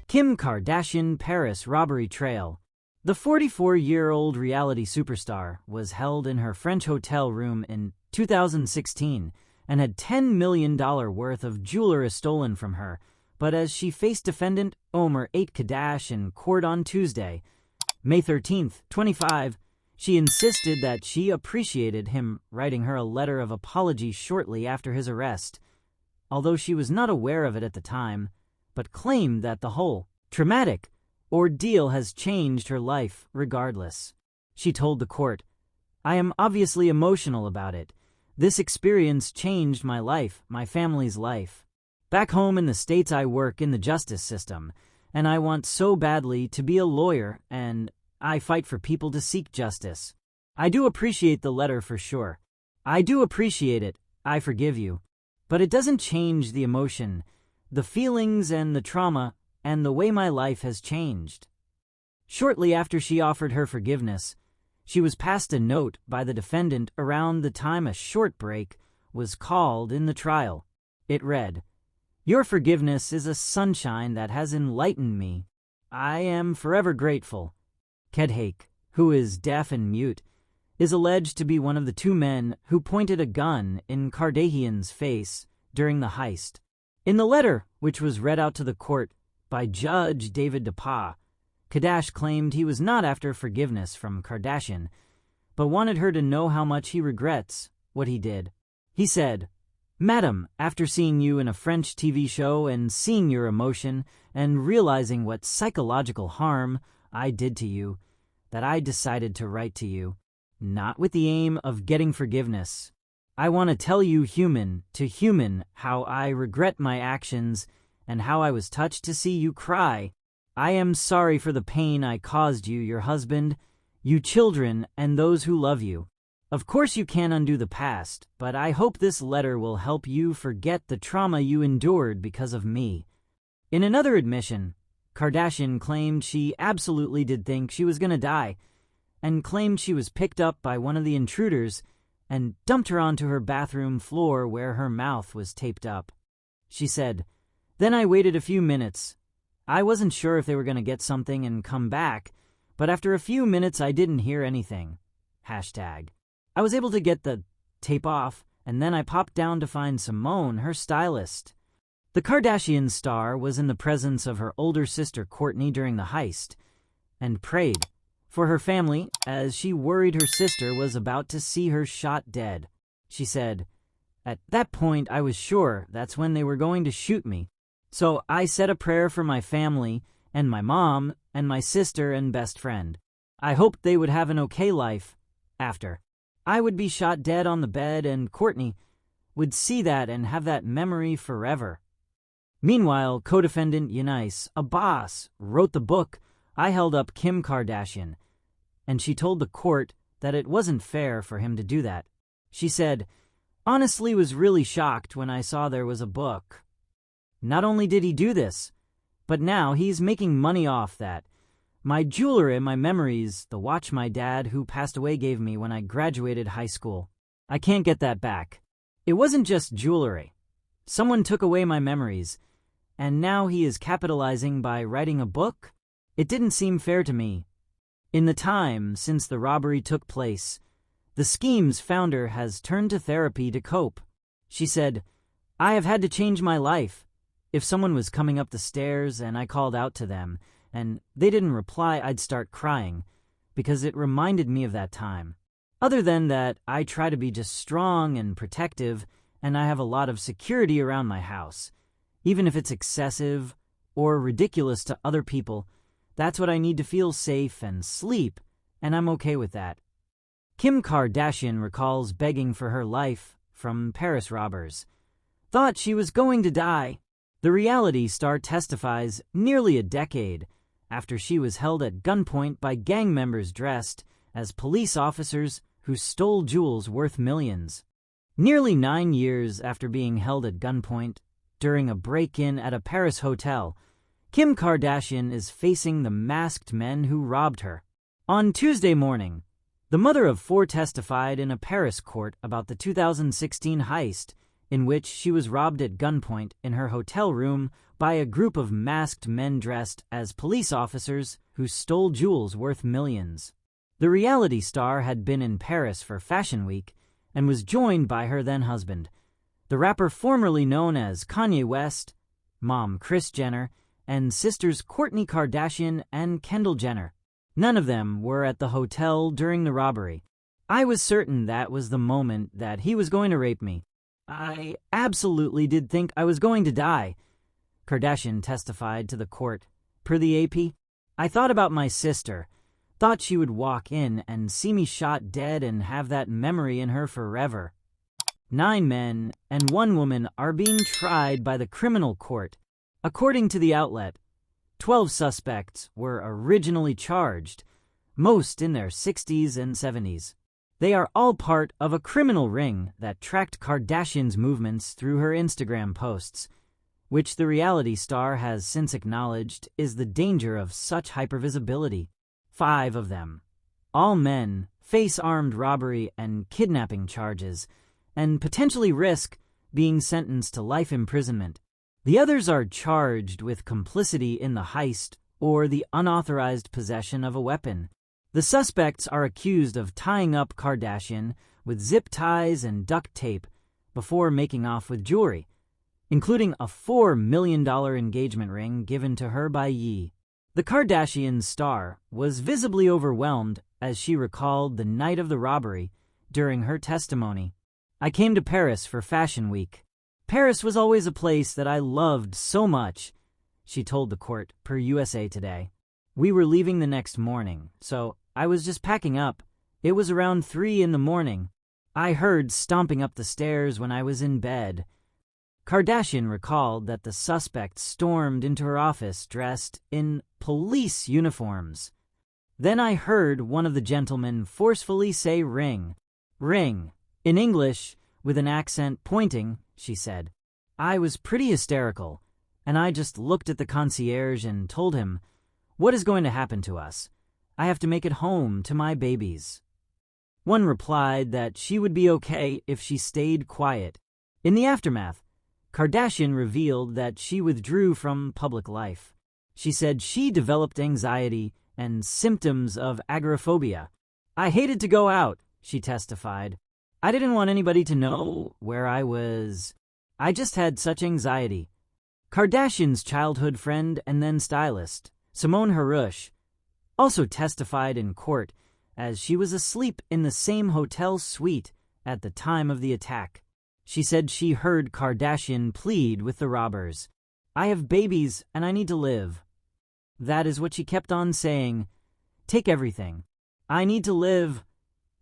Kim Kardashian Paris robbery trail. The 44-year-old reality superstar was held in her French hotel room in 2016 and had $10 million worth of jewelry stolen from her, but as she faced defendant Aomar Ait Khedache in court on Tuesday, May 13, 25, she insisted that she appreciated him writing her a letter of apology shortly after his arrest, although she was not aware of it at the time, but claimed that the whole traumatic ordeal has changed her life regardless. She told the court, "I am obviously emotional about it. This experience changed my life, my family's life. Back home in the States I work in the justice system, and I want so badly to be a lawyer, and I fight for people to seek justice. I do appreciate the letter for sure. I do appreciate it. I forgive you. But it doesn't change the emotion, the feelings and the trauma, and the way my life has changed." Shortly after she offered her forgiveness, she was passed a note by the defendant around the time a short break was called in the trial. It read, "Your forgiveness is a sunshine that has enlightened me. I am forever grateful." Khedache, who is deaf and mute, is alleged to be one of the two men who pointed a gun in Kardashian's face during the heist. In the letter, which was read out to the court by Judge David DePaul, Khedache claimed he was not after forgiveness from Kardashian, but wanted her to know how much he regrets what he did. He said, "Madam, after seeing you in a French TV show and seeing your emotion and realizing what psychological harm I did to you, that I decided to write to you, not with the aim of getting forgiveness. I want to tell you human to human how I regret my actions and how I was touched to see you cry. I am sorry for the pain I caused you, your husband, you children, and those who love you. Of course you can't undo the past, but I hope this letter will help you forget the trauma you endured because of me." In another admission, Kardashian claimed she absolutely did think she was going to die, and claimed she was picked up by one of the intruders and dumped her onto her bathroom floor where her mouth was taped up. She said, "Then I waited a few minutes. I wasn't sure if they were going to get something and come back, but after a few minutes I didn't hear anything. Hashtag. I was able to get the tape off, and then I popped down to find Simone, her stylist." The Kardashian star was in the presence of her older sister Kourtney during the heist, and prayed for her family as she worried her sister was about to see her shot dead. She said, "At that point I was sure that's when they were going to shoot me. So I said a prayer for my family and my mom and my sister and best friend. I hoped they would have an okay life after. I would be shot dead on the bed and Kourtney would see that and have that memory forever." Meanwhile, co-defendant Eunice, a boss, wrote the book I Held Up Kim Kardashian, and she told the court that it wasn't fair for him to do that. She said, "Honestly was really shocked when I saw there was a book. Not only did he do this, but now he's making money off that. My jewelry, my memories, the watch my dad who passed away gave me when I graduated high school. I can't get that back. It wasn't just jewelry. Someone took away my memories, and now he is capitalizing by writing a book? It didn't seem fair to me. In the time since the robbery took place, the scheme's founder has turned to therapy to cope." She said, "I have had to change my life. If someone was coming up the stairs and I called out to them, and they didn't reply, I'd start crying, because it reminded me of that time. Other than that, I try to be just strong and protective, and I have a lot of security around my house. Even if it's excessive or ridiculous to other people, that's what I need to feel safe and sleep, and I'm okay with that." Kim Kardashian recalls begging for her life from Paris robbers. Thought she was going to die. The reality star testifies nearly a decade after she was held at gunpoint by gang members dressed as police officers who stole jewels worth millions. Nearly 9 years after being held at gunpoint during a break-in at a Paris hotel, Kim Kardashian is facing the masked men who robbed her. On Tuesday morning, the mother of 4 testified in a Paris court about the 2016 heist in which she was robbed at gunpoint in her hotel room by a group of masked men dressed as police officers who stole jewels worth millions. The reality star had been in Paris for Fashion Week and was joined by her then-husband, the rapper formerly known as Kanye West, mom Kris Jenner, and sisters Kourtney Kardashian and Kendall Jenner. None of them were at the hotel during the robbery. I was certain that was the moment that he was going to rape me. I absolutely did think I was going to die, Kardashian testified to the court. Per the AP, I thought about my sister, thought she would walk in and see me shot dead and have that memory in her forever. 9 men and 1 woman are being tried by the criminal court. According to the outlet, 12 suspects were originally charged, most in their 60s and 70s. They are all part of a criminal ring that tracked Kardashian's movements through her Instagram posts, which the reality star has since acknowledged is the danger of such hypervisibility. 5 of them, all men, face armed robbery and kidnapping charges, and potentially risk being sentenced to life imprisonment. The others are charged with complicity in the heist or the unauthorized possession of a weapon. The suspects are accused of tying up Kardashian with zip ties and duct tape before making off with jewelry, including a $4 million engagement ring given to her by Ye. The Kardashian star was visibly overwhelmed as she recalled the night of the robbery during her testimony. I came to Paris for Fashion Week. Paris was always a place that I loved so much, she told the court, per USA Today. We were leaving the next morning, so I was just packing up. It was around 3 in the morning. I heard stomping up the stairs when I was in bed. Kardashian recalled that the suspect stormed into her office dressed in police uniforms. Then I heard one of the gentlemen forcefully say ring. Ring. In English, with an accent pointing, she said. I was pretty hysterical, and I just looked at the concierge and told him, "What is going to happen to us? I have to make it home to my babies." One replied that she would be okay if she stayed quiet. In the aftermath, Kardashian revealed that she withdrew from public life. She said she developed anxiety and symptoms of agoraphobia. I hated to go out, she testified. I didn't want anybody to know where I was. I just had such anxiety. Kardashian's childhood friend and then stylist, Simone Harush, also testified in court as she was asleep in the same hotel suite at the time of the attack. She said she heard Kardashian plead with the robbers. I have babies and I need to live. That is what she kept on saying. Take everything. I need to live,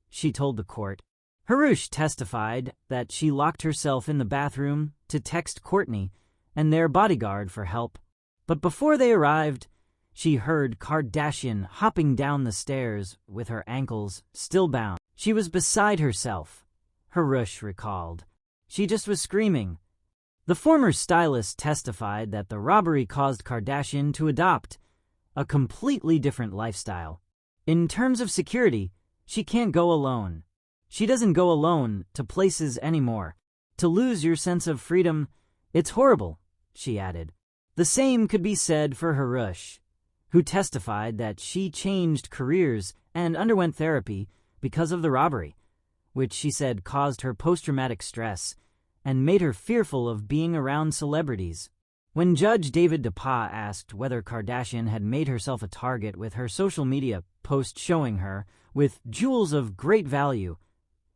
she told the court. Harush testified that she locked herself in the bathroom to text Kourtney and their bodyguard for help. But before they arrived, she heard Kardashian hopping down the stairs with her ankles still bound. She was beside herself, Harush recalled. She just was screaming. The former stylist testified that the robbery caused Kardashian to adopt a completely different lifestyle. In terms of security, she can't go alone. She doesn't go alone to places anymore. To lose your sense of freedom, it's horrible, she added. The same could be said for Harush, who testified that she changed careers and underwent therapy because of the robbery, which she said caused her post-traumatic stress and made her fearful of being around celebrities. When Judge David DePaul asked whether Kardashian had made herself a target with her social media post showing her with jewels of great value,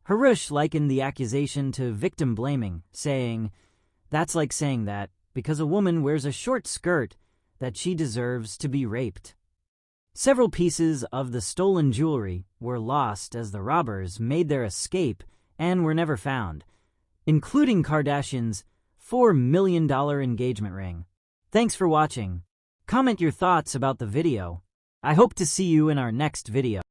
Harush likened the accusation to victim blaming, saying, "That's like saying that, because a woman wears a short skirt, that she deserves to be raped." Several pieces of the stolen jewelry were lost as the robbers made their escape and were never found, including Kardashian's $4 million engagement ring. Thanks for watching. Comment your thoughts about the video. I hope to see you in our next video.